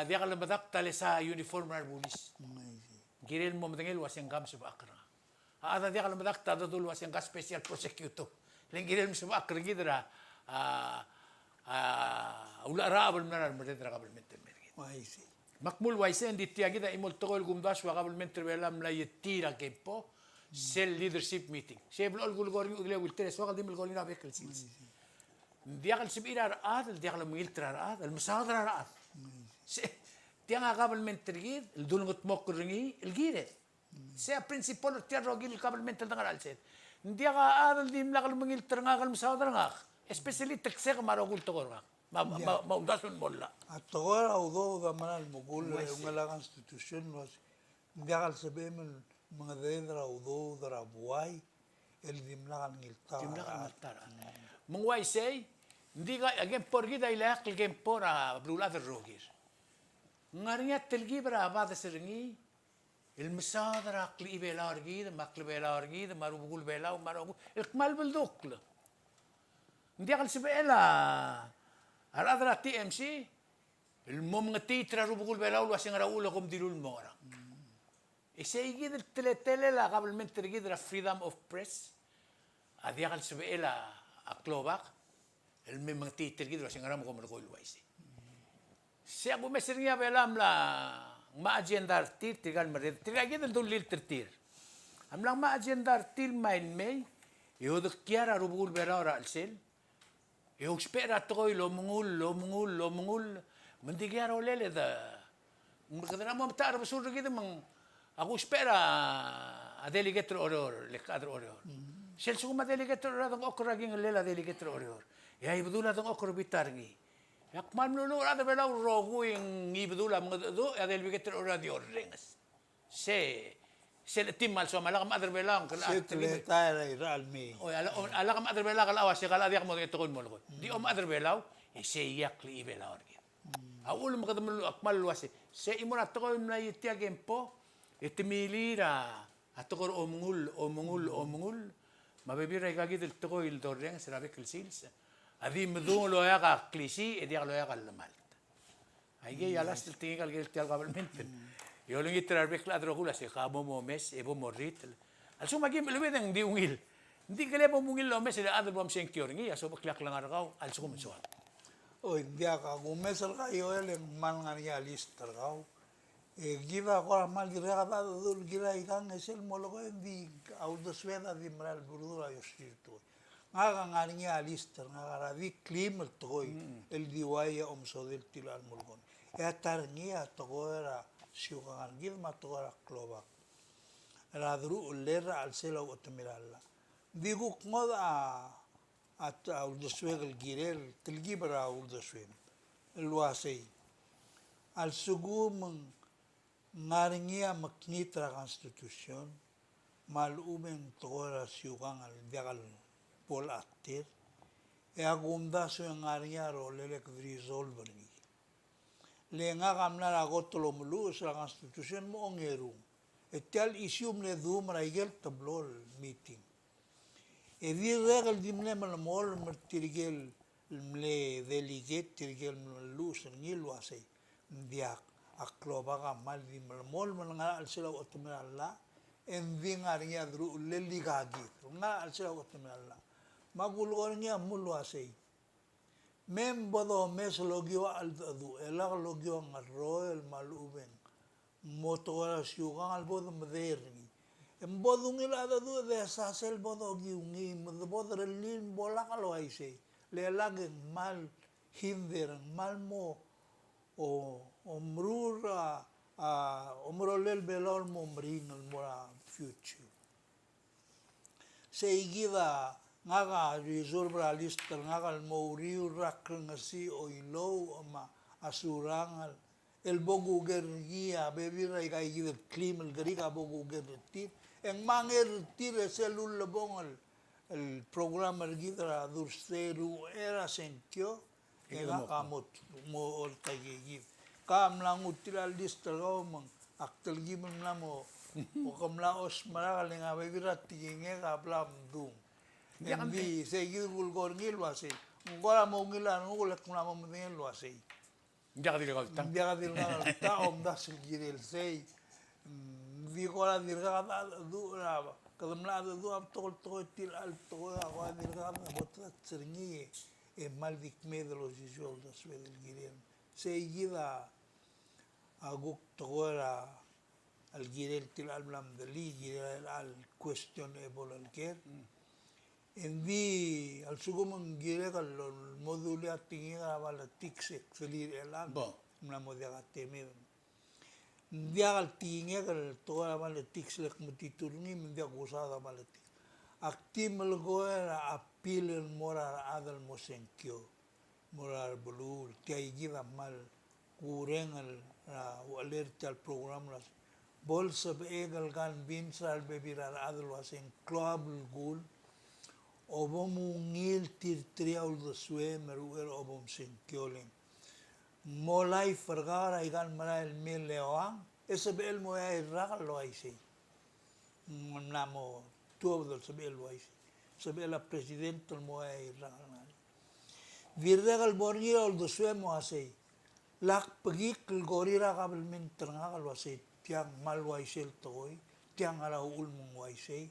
Speaker 1: dia kada badak tale sa uniform na bulis. Girel mo matangel waseng kam sa akra. Ada dia kada badak tada dul waseng ka special prosecutor. Lengirel mo sa akra gidra ula raabal na merdedra kabel menter mergit.
Speaker 2: Why say.
Speaker 1: Makmul waisen di tiagi da imol tokol gumdas wa kabel menter belam la yetira kepo sel leadership meeting. Sebel ol gul gori ugle wiltere so kaldim gol na bekel sils. Diakal sibira ad diakal mengiltra ad al musadra ad. Tianga kabel menter gid el dulngot mokringi el gide. Sea principal tiarro gil kabel menter dangal set. Diaka ad dim lakal mengiltra ngal musadra ngak. Especially teksek marogul tokor ngak. Maudasun bola.
Speaker 2: At tokor audo da manal mugul ungalang institusyon was diakal sabi men mga dendra udo dra buai el dimlakan ngilta.
Speaker 1: Timlakan matara. Mengwai sei, hindi ka again porgi dai lak again pora brula der rogir. Ngarinya telgi bra bada seringi il misadra kli bela orgi de makli bela orgi de marubul bela u marugu il kmal bildokla. Hindi akal sibela al adra TMC il mom ngati tra rubul bela u wasing ra ulo kom dilul mora. Isay gid tele la qabel men tergid ra freedom of press. Adi akal sibela aklobak el memang ti tergid wasing ra mo kom ko luwaisi. Siya ko mesirnya belam la ma agendar tir tigal mered tir lagi del dulil tir. Amlang ma agendar til main mei yoduk kiara rubul berara alsel. Yo spera toy lo mungul mendigiara olele da. Mukadana mo tar basur gitu mang aku spera a delegator oror le kadro oror. Sel suma delegator oror okra ging lela delegator oror. Ya ibdula dong okra bitargi. Yak man lulu ada bela rogu yang ibdula mengadu ya delegator oror di orengas. Se tim mal so malakam adar bela kala
Speaker 2: Setle tayo ral me.
Speaker 1: o ala kam adar bela kala awas kala diak mo tukon mo lo. Di om adar bela se yak li bela orgi. Awul makadam akmal wasi. Se imura tukon na yitia gempo itimilira atokor omungul mabibira igagi del toko il dorreng serabe kilsils adi medung lo ya ka klisi e dia lo ya ka malta aige ya las tinga kal gel tial government yo lengi trabe kladro hula se kamo mo mes e bo morrit al suma gim lewedeng di ungil hindi kale bo mungil lo mes le adro bom senkior ngi aso baklak lang argaw al sum so
Speaker 2: O dia ka gumesal ka yo el man ngania list targau. Giva agora mal dirigada do gira ikan esel mologo di auto sueda di mral burdura yo sirto. Ngaga ngarinya lister ngaga di klim toy el diwaya omso del tilan molgon. Ya tarnia togora siugan gid ma togora kloba. Radru lera al sela otmiralla. Digu ngoda at auto suega el girel tilgibra auto suega. El wasei. Al sugum ngaringia maknitra konstitusion malumen tora siugang al diagal pol aktir e agumda so ngaringia ro lelek resolve ni le nga kamna la gotlo mulu sa konstitusion mo ngeru etal isium le dum raigel tablol meeting e di regal dimne mal mol mertirgel le delegate tirgel lu sengil wasai diak akloba ka mal di mol nga al sila otumala en di ngaringia dru leli gagi nga al sila otumala magulor niya mulu asay mem bodo mes logio al du elag logio ng royal maluben motora siugang al bodo moderni em bodo ngila du de sasel bodo giungi bodo relin bola kalo ay say le lageng mal hinder mal mo o omrura omrolel belor mo mringal mora future seigida ngaga resolve lister ngagal mo riu rakrangasi o ilo ma asurangal el bogu gergia bebira ikay gida klim el geriga bogu gertir en manger tir selul lebong el programa gida dursteru era senkyo nga kamot mo ortagigid kam lang utilal lister go mang aktel gimon na mo o kamlaos marakal nga bebirat tingenge ka blam dung hindi segid gulgor ngil wasi ngora mo ngilan ngulak na mo ngil wasi
Speaker 1: Diak dili kaltang.
Speaker 2: dia ka dirga ta om das girel sei di kora dirga du na kadamla du am tol til al to wa dirga na botra tserngi e mal dikme de los visual das del girel seguida aguk togora al girel til al blam de li girel al questionable al ker Endi al sugumang gire kal moduli at tingin ka bala tiksek felir elan na modya ka teme dia kal tingin kal to ka bala tiksek mutiturni mendia gusada bala tik aktim melgoera apil el morar adal mosenkyo morar bulu tiai gida mal kureng al alerta al program las bol sebegal kan binsal bebirar adul wasing club gul obom ungil triaul do sue meruel obom senkioling molai vergara ikan merail mil leoang esebel mo ay rakal lo ay si namo tuwa dol sebel lo ay si sebel la presidente mo ay rakal na virregal borngi ol do sue mo asay lak pagik gorira kabel min tengah kalau asay tiang malwai sel toy tiang ala ul mong wai sei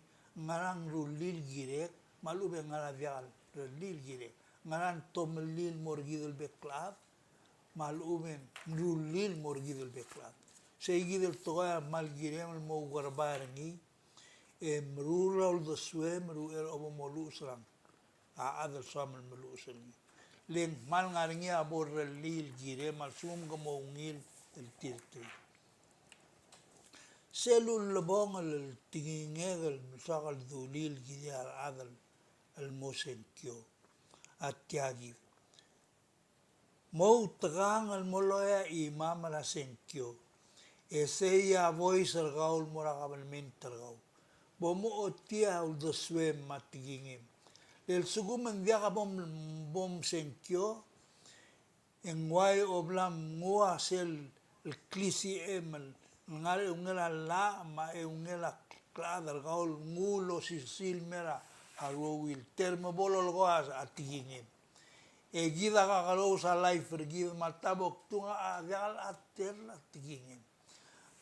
Speaker 2: ngarang rulil girek malu be ngara vial rulil girek ngaran tomlil morgidel beklab malu ben rulil morgidel beklab sei gidel toya mal girem mo garbarangi rural do swem ruel obo molu sram a adel samel melu sram len mal ngaringi abor rulil girem mal sum gamo ngil el tirtir selul lebong el tingingel misakal dulil giyar adal el mosenkyo atiagi mau tegang el moloya imam la senkyo ese ya voice el gaul morakabel mentergau bomo otia ul doswe matigingim el sugumen viaga bom senkyo en wai oblam ngua sel el klisi emel ngare ungela la ma ungela kladar gaul ngulo sisil mera alwil termo bolol goas atigingim gida ka kalau sa life gida matabok tunga agal ater atigingim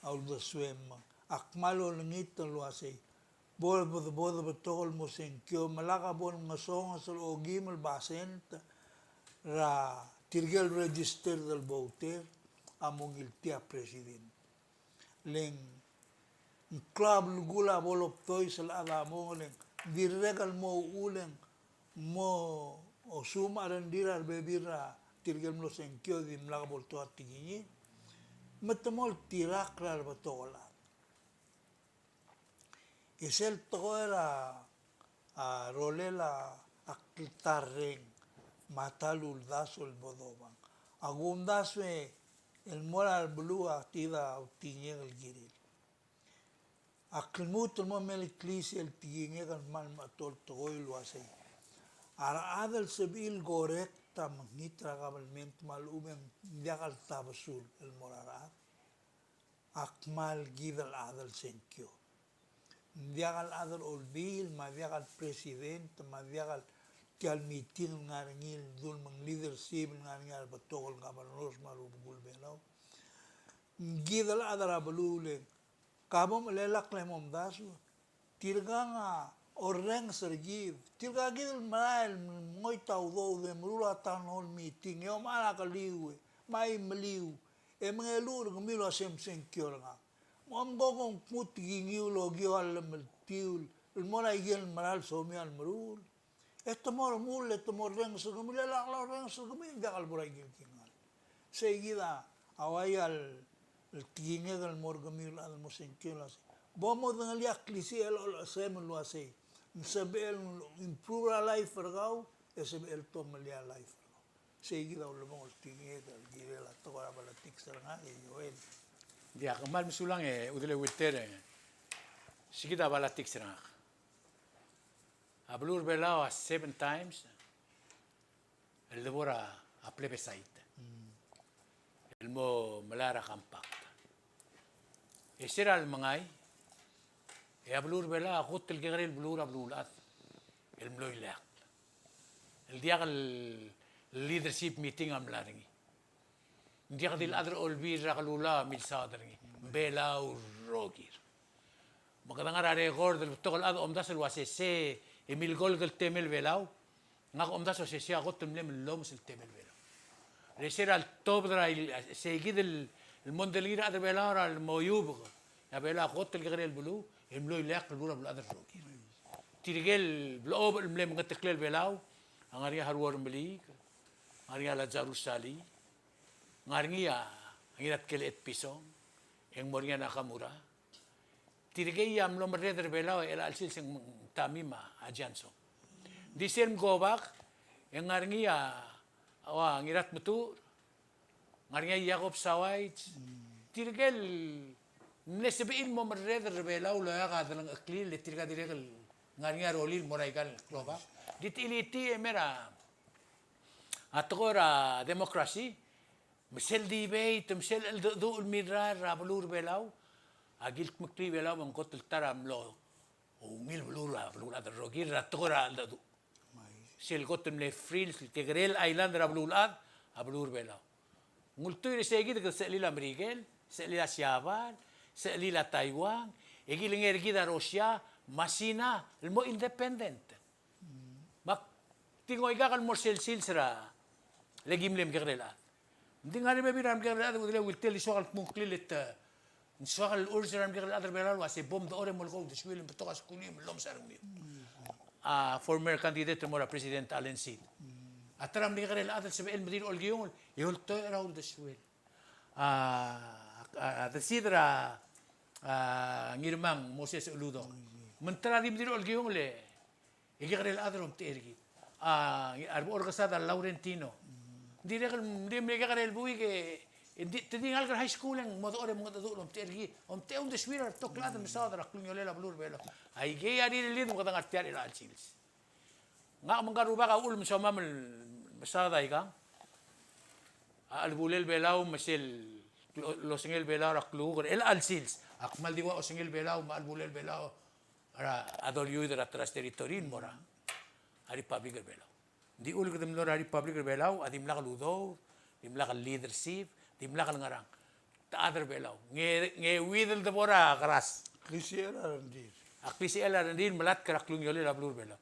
Speaker 2: al do swem akmalo ngit lo asay bol bod betol mo senkyo malaka bon ngasong asal ogim al basent ra tirgel register del voter among il tia president leng club lugula bolop toy sel ada mo leng virregal mo uleng mo osuma rendirar bebira tirgel lo senkyo di mlaga bol to atigini metemol tirak lar betola esel toera a rolela aktareng matalul dasul bodobang agundaswe el moral blue activa utiñe el giril akilmut mo mel klisi el tiñe el mal matol toy lo hace ara adel sebil gorekta mangitra gabalment mal uben diagal tabasul el morara akmal gidal adel senkyo diagal adel olbil ma diagal president ma diagal tial meeting ngarngil dul mang leadership ngarngal batol gabanos malu bugul belau gidal adara belule kabom lelak lemom dasu tirganga orang sergiv tirga gidal mail ngoy tawdo de mrula tanol meeting yo mala kaliwe mai meliu mengelur ngmilo sem senkyorga mom gogong putingiu logio al meltiul el mona igel maral somial mrul esto mol esto reng segumil la reng segumil jagal boray gil kingal seguida awayal el tinge del morgamil al mosenkelas bomo dengan liak klisi el sem lo ase sebel improve la life vergau esebel tom lia life seguida lo mo tinge del gire la toga bala tixeranga e yoel
Speaker 1: dia kemal misulang udele witere sigida bala tixeranga ablur belao 7 times el devora a plebiscite el mo melara kampak esera el mangay ablur bela akut el gegrel blur ablulat el mloilak el dia leadership meeting am laringi dia dil adr olbir rakalula mil sadringi bela rogir makadangara record del tokol ad omdas el wasese emil gol del temel belau ngak omdas o se agot temlem loms el temel belau resera al top dra seguid el mondelir ad belau al moyub ya bela agot el gegrel blu el mloy laq el blu adr rogir tirgel blob el mlem ngateklel belau angaria harwor mlik ngaria la jarusali ngaria ngirat kelet pisong eng moria nakamura tirgei am lo mereder belau el alsil sing tamima ajanso disem gobak eng ngaria awa ngirat mutu ngaria yakob sawai tirgel Mnesebein mo marreder rebela ulo ya kadalang aklil letirga direkal ngar olil moraigal kloba. Ditiliti emera atokora demokrasi misel debate misel do ulmirar rablur belau agil kmukli belau mangkot taram lo ungil blura blura rogir atokora do sel gotem le fril tegrel island rablulad ablur belau ngultuir segid ke selila merigel selila siaban selila Taiwan egi lenger gida Rusia masina mo independent mak tingoy ka kal mo sel sira legimlem gerela hindi nga rin mabiram gerela dile wiltel isokal mungklilit isokal ursiram gerela adar belal wasi bom do ore molko diswil betokas kunim lom sarmi former candidate mo president Allen Seed atram ni gerela adar sebel medir olgiyon yolto raul diswil Sidra ngirmang Moses Uludo. Mentara di medir olgiyon le. Ikikrel adrom tergi. Arbo orgasada Laurentino. Di megakarel bui ke tidingal ka high school ang modo ore mga dadulom tergi. Te un deswira toklada misada raklunyolela blur belo. Ay gaya di lid mo katang artiar ila alchils. Nga mangkaruba ka ulm sa mamel misada ika. Albulel belau masel lo singil belau raklugur el alchils. Akmal diwa o singil belau maalbulel belau ara adolyu dra tras territorin mora. Ari public belau. Di ul ketem lor ari public belau adim lakal udo, dim lakal leadership, dim lakal ngarang. Ta other belau. Nge widel de bora keras.
Speaker 2: Krisiela randir.
Speaker 1: Aklisi ela rendin melat keraklung yole lablur belau.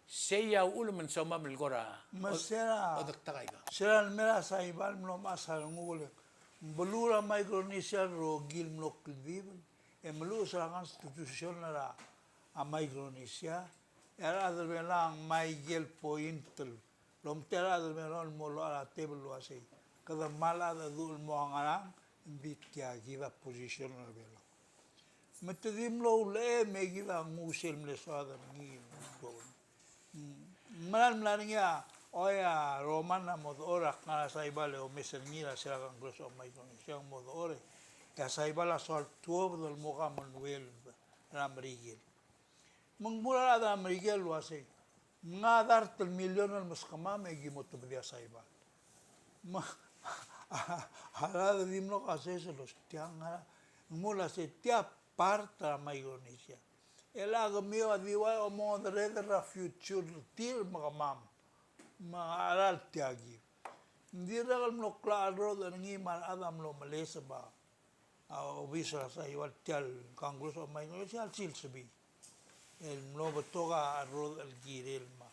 Speaker 1: Saya ul men soma melgora.
Speaker 2: Masera.
Speaker 1: Odak takaiga.
Speaker 2: Sera mera saibal mlo masal ngule. Belura Micronesia ro gil mlo klibibel. Melu serangan institution la a Micronesia. Era adal belang mai gel pointel. Lom tera adal belang molo ala table lo asay. Kada mala da dul mo angarang bitya giva position la belang. Metadim lo le me giva ngusel mle soada ngi. Malan mlaringa oya romana mod ora ngala saibale o mesengira seragang grosso Micronesia mod ore. Ya saibala soal tuob del moga manuel ramrigel. Mengmula ada merigel luasai. Ngadar tel milioner muskama megi motu bedia saibal. Hala de dimno kase los tiangara. Mula se tia parta Micronesia. El agmio adiwa o modre de la future til magamam. Ma aral tiagi. Ndira gal mlo klaro de ngi mal adam lo malesa ba. O visa sa igual tial Congreso Micronesia al silsebi. El mlo toga arroz al girel ma.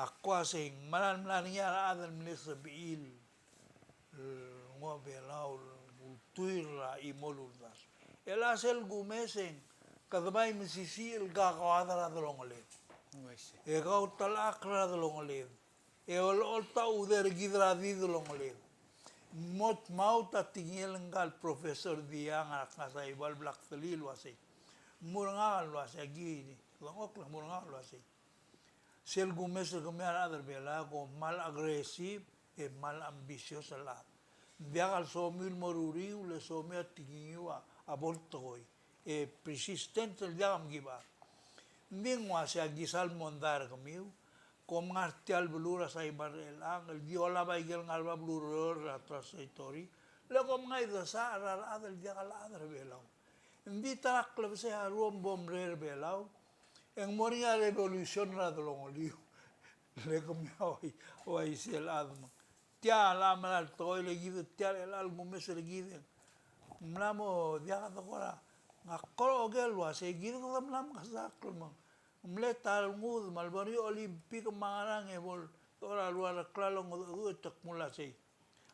Speaker 2: Ako asing malan niya adal malesa biil. Ngo belau tuira imoluldas. El asel gumesen kadabay misisi el gagawada adalongole. E gau talakra adalongole. E ol ta uder gidra didolongole. Mot mauta tingil ngal profesor diang akasa ibal black talil wasi. Murangal wasi agini. Langok lang murangal wasi. Sel gumes gumiar adar bela ko mal agresif e mal ambisios ala. Biagal somil moruri ule somia tingiwa abortoy. E persistent el diam giba. Mingwa se agisal mondar kamiu. Kom ngartial belura sa ibarelang el viola baigel ngalba bluror atras itori. Le kom ngai da sa adal diagal adar belau. Invita klub se harum bomrer belau. En moria revolution ra dolongoliu. Le kom oi sel adma. Tia la mal toy le give tia el algo mes le give. Mlamo diaga dora. Ngakol ogel wa se give ko mlam kasaklo mo. Mletal ngud malbari olimpik mangarang e bol ora luar klalo ngod tak mula sei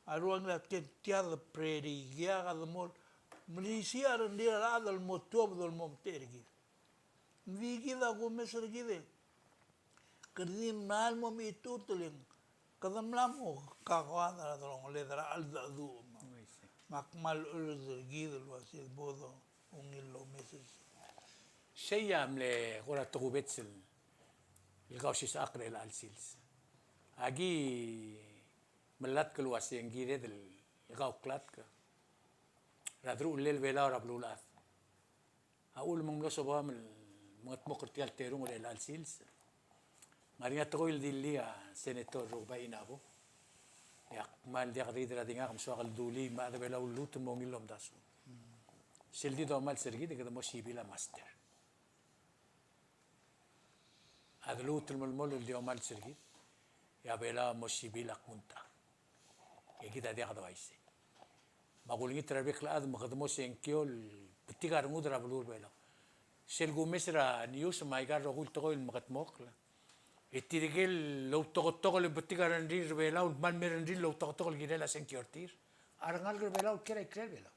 Speaker 2: aruang la tia de predi gia ga mol mlisia rendir adal motob dol mom tergi vigi da go meser gide kerdim mal mom itu tuling kadam lamo ka kwada dol le dra al du makmal ur gide lo asil bodo ungilo meses
Speaker 1: Saya mle kora tokubetsel ilkausis akre el alsils. Agi melat keluas yang gire del ilkau klat ka. Radru lel vela ora blulat. Aul mang lo soba mga mokertial terong ule al sils. Maringa to il dilia senator Roba Inabo. Yak man dia kadidra dinga kam suakal duli ma da bela ulut mo ngilom daso. Sildi do mal sergi de kada mo sibila master. Adlut mo mol di mal sergi. Ya bela mo sibila kunta. Ya kita dia kada waise. Magulingi trabek la ad makadmo senkiol petigar ngudra bulur bela. Selgu mesra news maigar rogul to il makatmok la. Itirigel lo toko le petigar andri bela ul man mer andri lo toko girela senkiortir. Arangal bela ul kera ikrel bela.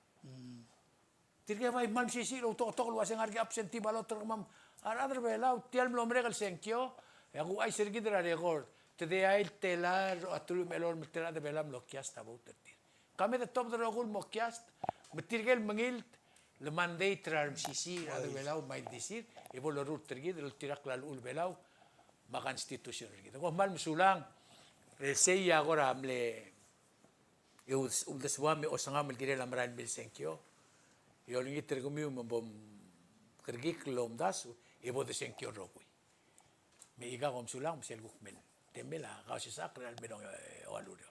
Speaker 1: Tirge vai man sisi lo toko lo aseng argi absenti balo termam. Aradar bela ul tial lo mregal senkio. Ya gu ai sergi dra record. Tede ai telar atul melor metela de bela blokias tabo tertir. Kami de top de rogul mokiast. Betirgel mengilt le mandei trar sisi ada belau mai disir e bolo rut tergi del tirak lal ul belau makan institusi gitu. Kok mal musulang sei agora amle eu ul deswame o sangam el gire lamran bil senkio. Yo lingi tergumi bom kergik lom dasu e bo de senkio rogui. Me iga kom sulang sel gukmen. Tembela kasi sakral bedong o alurio.